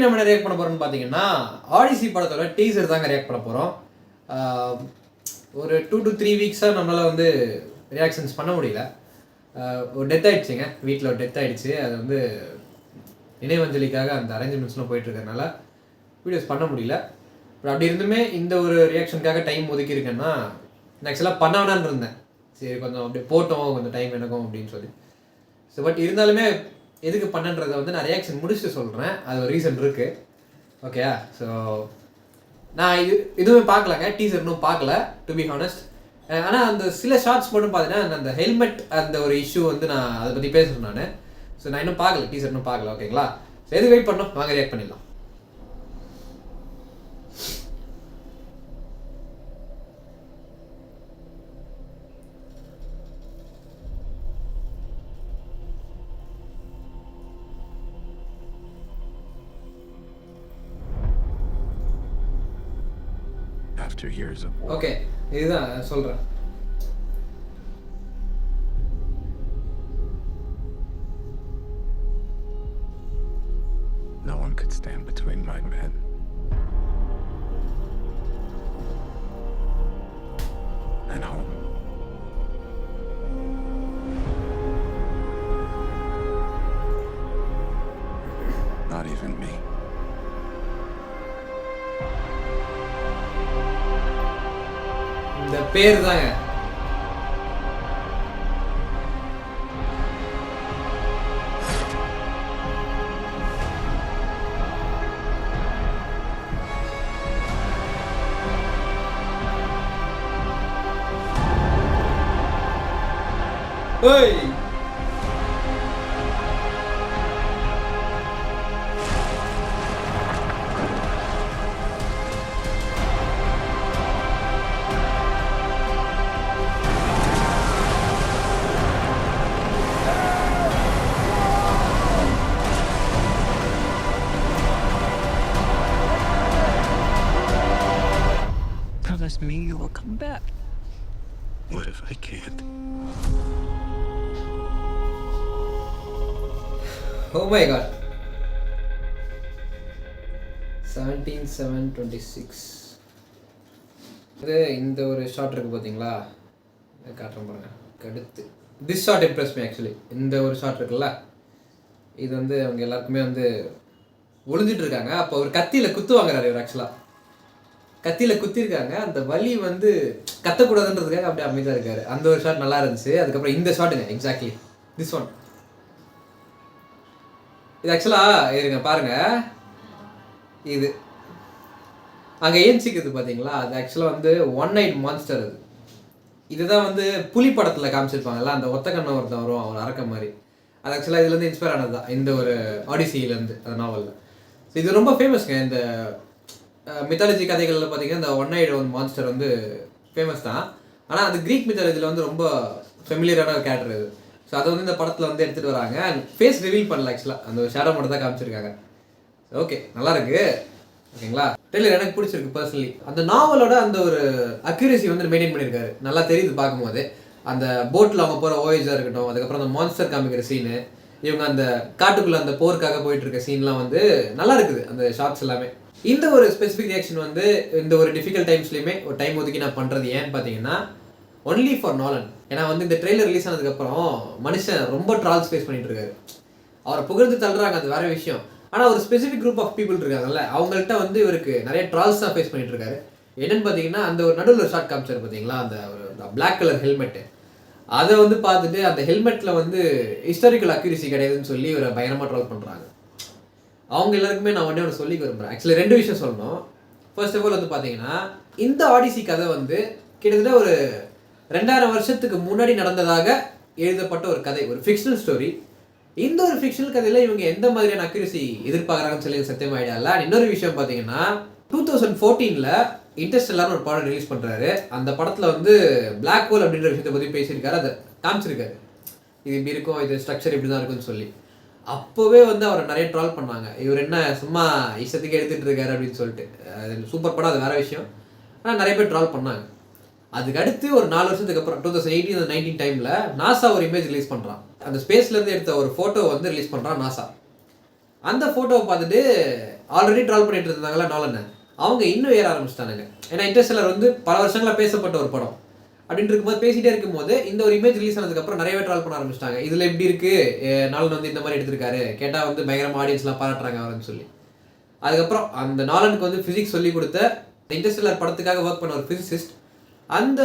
நம்ம என்ன ரியாக்ட் பண்ண போகிறோம்னு பார்த்தீங்கன்னா ஆடிசி படத்தோட டீசர் தாங்க ரியாக்ட் பண்ண போகிறோம். ஒரு 2 to 3 வீக்ஸாக நம்மளால் வந்து ரியாக்ஷன்ஸ் பண்ண முடியல. ஒரு டெத் ஆகிடுச்சிங்க, வீட்டில் ஒரு டெத் ஆகிடுச்சு. அது வந்து நினைவஞ்சலிக்காக அந்த அரேஞ்ச்மெண்ட்ஸ்லாம் போயிட்டுருக்கறனால வீடியோஸ் பண்ண முடியல. பட் அப்படி இருந்துமே இந்த ஒரு ரியாக்ஷனுக்காக டைம் ஒதுக்கியிருக்கேன்னா நான் ஆக்சுவலாக பண்ண வேணான்னு இருந்தேன். சரி கொஞ்சம் அப்படியே போட்டோம், கொஞ்சம் டைம் எனக்கும் அப்படின்னு சொல்லி. ஸோ பட் இருந்தாலுமே எதுக்கு பண்ணன்றதை வந்து நான் ரியாக்ஷன் முடிச்சுட்டு சொல்கிறேன். அது ஒரு ரீசன் இருக்குது. ஓகேயா? ஸோ நான் இதுவுமே பார்க்கலங்க, டீசர் இன்னும் பார்க்கல டு பி ஹானஸ்ட். ஆனால் அந்த சில ஷார்ட்ஸ் மட்டும் பார்த்தீங்கன்னா அந்த ஹெல்மெட் அந்த ஒரு இஷ்யூ வந்து நான் அதை பற்றி பேசுகிறேன் நான். ஸோ நான் இன்னும் பார்க்கல, டீசர் இன்னும் பார்க்கல. ஓகேங்களா? ஸோ எது வெயிட் பண்ணோம், வாங்க ரியாக்ட் பண்ணிடலாம். After years of war. Okay, இதுதான் சொல்கிறேன். No one could stand between my men and home. Not even me. இந்த பேர் தாங்க. ஓய் Promise me you will come back. What if I can't? Oh my god. 17/7/26. இது இந்த ஒரு ஷாட் இருக்குது பார்த்தீங்களா, காட்டுறேன் பாருங்க. அடுத்து this shot impress me actually. இந்த ஒரு ஷாட் இருக்குல்ல, இது வந்து அவங்க எல்லாருக்குமே வந்து ஒளிஞ்சிட்டு இருக்காங்க. அப்போ ஒரு கத்தியில் குத்து வாங்குறாரு இவர். ஆக்சுவலாக கத்தியில் குத்திருக்காங்க, அந்த வலி வந்து கத்தக்கூடாதுன்றதுக்காக அப்படியே அமைதியாக இருக்காரு. அந்த ஒரு ஷாட் நல்லா இருந்துச்சு. அதுக்கப்புறம் இந்த ஷாட்டுங்க, எக்ஸாக்ட்லி திஸ் ஒன். இது ஆக்சுவலாக இருங்க பாருங்க, இது அங்கே ஏஞ்சிக்கிறது பார்த்தீங்களா, அது ஆக்சுவலாக வந்து ஒன் நைட் மான்ஸ்டர். அது இதுதான் வந்து புலி படத்தில் காமிச்சிருப்பாங்கல்ல, அந்த ஒத்த கண்ணை ஒருத்தன் வரும் அவர் அரக்க மாதிரி. அது ஆக்சுவலாக இதுலேருந்து இன்ஸ்பயர் ஆனது தான், இந்த ஒரு ஆடிசியிலேருந்து அந்த நாவலில். ஸோ இது ரொம்ப ஃபேமஸ்ங்க. இந்த மித்தாலஜி கதைகளில் பார்த்தீங்கன்னா இந்த ஒன் நைட் ஒன் மான்ஸ்டர் வந்து ஃபேமஸ் தான். ஆனால் அது க்ரீக் மித்தாலஜியில் வந்து ரொம்ப ஃபெமிலியரான ஒரு கேரக்டர் இது. ஸோ அதை வந்து இந்த படத்தில் வந்து எடுத்துகிட்டு வராங்க. அண்ட் ஃபேஸ் ரிவீல் பண்ணல ஆக்சுவலாக, அந்த ஒரு ஷேடோ மட்டும் தான் காமிச்சிருக்காங்க. ஓகே, நல்லாயிருக்கு. ஓகேங்களா? ட்ரெய்லர் எனக்கு பிடிச்சிருக்கு பர்சனலி. அந்த நாவலோட அந்த ஒரு அக்யூரேசி வந்து மெயின்டைன் பண்ணியிருக்காரு. நல்லா தெரியுது பார்க்கும்போது. அந்த போட்டில் அவங்க போகிற ஓஏஜாக இருக்கட்டும், அதுக்கப்புறம் அந்த மான்ஸ்டர் காமிக்கிற சீனு, இவங்க அந்த காட்டுக்குள்ளே அந்த போருக்காக போயிட்டு இருக்க சீன்லாம் வந்து நல்லா இருக்குது, அந்த ஷார்ட்ஸ் எல்லாமே. இந்த ஒரு ஸ்பெசிஃபிக் ரியாக்ஷன் வந்து இந்த ஒரு டிஃபிகல்ட் டைம்ஸ்லையுமே ஒரு டைம் ஒதுக்கி நான் பண்ணுறது ஏன்னு பார்த்தீங்கன்னா ஒன்லி ஃபார் நோலன். ஏன்னா வந்து இந்த ட்ரெய்லர் ரிலீஸ் ஆனதுக்கப்புறம் மனுஷன் ரொம்ப ட்ரால்ஸ் ஃபேஸ் பண்ணிட்டு இருக்காரு. அவரை புகழ்ந்து தள்ளுறாங்க, அது வேற விஷயம். ஆனால் ஒரு ஸ்பெசிஃபிக் குரூப் ஆஃப் பீப்புள் இருக்காங்கல்ல, அவங்கள்ட்ட வந்து இவருக்கு நிறைய ட்ரால்ஸ் தான் ஃபேஸ் பண்ணிட்டு இருக்காரு. என்னன்னு பார்த்தீங்கன்னா அந்த ஒரு நடுவில் ஒரு ஷார்ட் காமிச்சார் பார்த்தீங்களா, அந்த ஒரு பிளாக் கலர் ஹெல்மெட்டு. அதை வந்து பார்த்துட்டு அந்த ஹெல்மெட்டில் வந்து ஹிஸ்டாரிக்கல் அக்யூரிசி கிடையாதுன்னு சொல்லி இவரை பயங்கரமாக ட்ரால் பண்ணுறாங்க. அவங்க எல்லாருக்குமே நான் ஒன்றே ஒன்று சொல்லி விரும்புகிறேன். ஆக்சுவலி 2 விஷயம் சொல்லணும். ஃபர்ஸ்ட் ஆஃப் ஆல் வந்து பார்த்தீங்கன்னா இந்த ஆடிசி கதை வந்து கிட்டத்தட்ட ஒரு 2000 வருஷத்துக்கு முன்னாடி நடந்ததாக எழுதப்பட்ட ஒரு கதை, ஒரு ஃபிக்ஷனல் ஸ்டோரி. இந்த ஒரு ஃபிக்ஷனல் கதையில் இவங்க எந்த மாதிரியான அக்யூரசி எதிர்பார்க்குறாங்கன்னு சொல்லி சத்தியமாயிடல. இன்னொரு விஷயம் பார்த்தீங்கன்னா 2014 இன்டர்ஸ்டெல்லார்னு ஒரு படம் ரிலீஸ் பண்ணுறாரு. அந்த படத்தில் வந்து பிளாக் ஹோல் அப்படின்ற விஷயத்தை பற்றி பேசியிருக்காரு, அதை காமிச்சிருக்காரு. இது இப்படி இருக்கும், இது ஸ்ட்ரக்சர் இப்படி தான் இருக்குன்னு சொல்லி. அப்போவே வந்து அவரை நிறைய ட்ரால் பண்ணாங்க. இவர் என்ன சும்மா இஷ்டத்துக்கு எடுத்துகிட்டு இருக்காரு அப்படின்னு சொல்லிட்டு. சூப்பர் படம், அது வேறு விஷயம். ஆனால் நிறைய பேர் ட்ரால் பண்ணாங்க. அதுக்கு அடுத்து ஒரு 4 வருஷத்துக்கு அப்புறம் 2018-19 டைமில் நாசா ஒரு இமேஜ் ரிலீஸ் பண்ணுறான். அந்த ஸ்பேஸ்லேருந்து எடுத்த ஒரு ஃபோட்டோ வந்து ரிலீஸ் பண்ணுறான் நாசா. அந்த ஃபோட்டோவை பார்த்துட்டு ஆல்ரெடி ட்ரால் பண்ணிட்டு இருந்தாங்களா நாலன்னு, அவங்க இன்னும் ஏற ஆரம்பிச்சிட்டானுங்க. ஏன்னா இன்டர்ஸ்டெல்லர் வந்து பல வருஷங்களாக பேசப்பட்ட ஒரு படம். அப்படின்னு இருக்கும்போது பேசிகிட்டே இருக்கும்போது இந்த ஒரு இமேஜ் ரிலீஸ் ஆனதுக்கப்புறம் நிறையவே ட்ரால் பண்ண ஆரம்பிச்சிட்டாங்க. இதில் எப்படி இருக்குது, நாலன் வந்து இந்த மாதிரி எடுத்திருக்காரு, கேட்டால் வந்து பயங்கரமாக ஆடியன்ஸ்லாம் பாராட்டுறாங்க அவருன்னு சொல்லி. அதுக்கப்புறம் அந்த நாலனுக்கு வந்து ஃபிசிக்ஸ் சொல்லி கொடுத்த இன்டர்ஸ்டெல்லர் படத்துக்காக ஒர்க் பண்ண ஒரு ஃபிசிசிஸ்ட் அந்த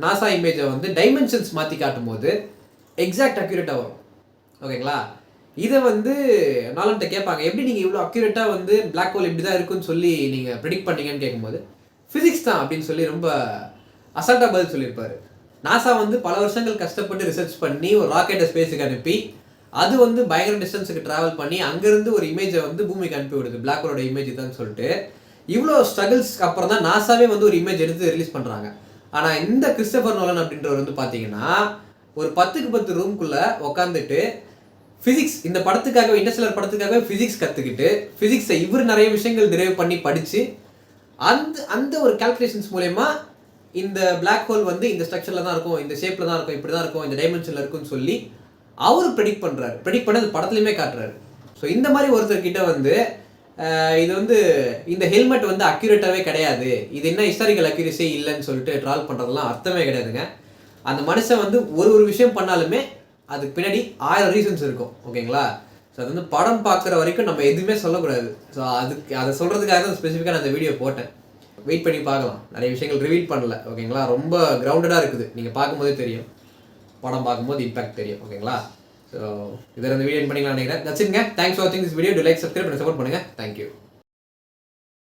நாசா இமேஜை வந்து டைமென்ஷன்ஸ் மாற்றி காட்டும் போது எக்ஸாக்ட் அக்யூரேட்டாக வரும். ஓகேங்களா? இதை வந்து நாலன்ட்ட கேட்பாங்க, எப்படி நீங்கள் இவ்வளோ அக்யூரேட்டாக வந்து பிளாக் ஹோல் இப்படி தான் இருக்குன்னு சொல்லி நீங்கள் ப்ரெடிக்ட் பண்ணீங்கன்னு கேட்கும்போது ஃபிசிக்ஸ் தான் அப்படின்னு சொல்லி ரொம்ப அசால்ட்டாக பதில் சொல்லியிருப்பாரு. நாசா வந்து பல வருஷங்கள் கஷ்டப்பட்டு ரிசர்ச் பண்ணி ஒரு ராக்கெட்டை ஸ்பேஸுக்கு அனுப்பி அது வந்து பயங்கர டிஸ்டன்ஸுக்கு ட்ராவல் பண்ணி அங்கேருந்து ஒரு இமேஜை வந்து பூமிக்கு அனுப்பி விடுது, பிளாக் ஹோலோட இமேஜ் தான் சொல்லிட்டு. இவ்வளோ ஸ்ட்ரகிள்ஸ்க்கு அப்புறம் தான் நாசாவே வந்து ஒரு இமேஜ் எடுத்து ரிலீஸ் பண்ணுறாங்க. ஆனால் இந்த கிறிஸ்டோபர் நோலன் அப்படின்றவர் வந்து பார்த்தீங்கன்னா ஒரு 10க்கு 10 ரூம்குள்ளே உட்காந்துட்டு ஃபிசிக்ஸ், இந்த படத்துக்காகவே இன்டர்ஸ்டெல்லர் படத்துக்காகவே ஃபிசிக்ஸ் கற்றுக்கிட்டு ஃபிசிக்ஸை இவர் நிறைய விஷயங்கள் டிரைவ் பண்ணி படித்து அந்த ஒரு கால்குலேஷன்ஸ் மூலயமா இந்த பிளாக் ஹோல் வந்து இந்த ஸ்ட்ரக்சரில் தான் இருக்கும், இந்த ஷேப்பில் தான் இருக்கும், இப்படி தான் இருக்கும், இந்த டைமென்ஷனில் இருக்குன்னு சொல்லி அவர் ப்ரெடிக்ட் பண்ணுறாரு. ப்ரெடிக்ட் பண்ணி அது படத்துலையுமே காட்டுறாரு. ஸோ இந்த மாதிரி ஒருத்தர்கிட்ட வந்து இது வந்து இந்த ஹெல்மெட் வந்து அக்யூரேட்டாகவே கிடையாது, இது என்ன ஹிஸ்டாரிக்கல் அக்யூரேசி இல்லைன்னு சொல்லிட்டு ட்ரால் பண்ணுறதுலாம் அர்த்தமே கிடையாதுங்க. அந்த மனுஷன் வந்து ஒரு விஷயம் பண்ணாலுமே அதுக்கு பின்னாடி 1000 ரீசன்ஸ் இருக்கும். ஓகேங்களா? ஸோ அது வந்து படம் பார்க்குற வரைக்கும் நம்ம எதுவுமே சொல்லக்கூடாது. ஸோ அதை சொல்கிறதுக்காக தான் ஸ்பெசிஃபிக்காக நான் அந்த வீடியோ போட்டேன். வெயிட் பண்ணி பார்க்கலாம், நிறைய விஷயங்கள் ரிவீல் பண்ணல. ஓகேங்களா? ரொம்ப கிரவுண்டடாக இருக்குது, நீங்கள் பார்க்கும்போதே தெரியும், படம் பார்க்கும்போது இம்பாக்ட் தெரியும். ஓகேங்களா? ஸோ இதில் இந்த வீடியோ பண்ணிக்கலாம் நினைக்கிறேன். தட்ஸ் இட்ங்க. தேங்க்ஸ் ஃபார் வாட்சிங் this video. To like, subscribe பண்ணி சப்போர்ட் பண்ணுங்கள். தேங்க்யூ.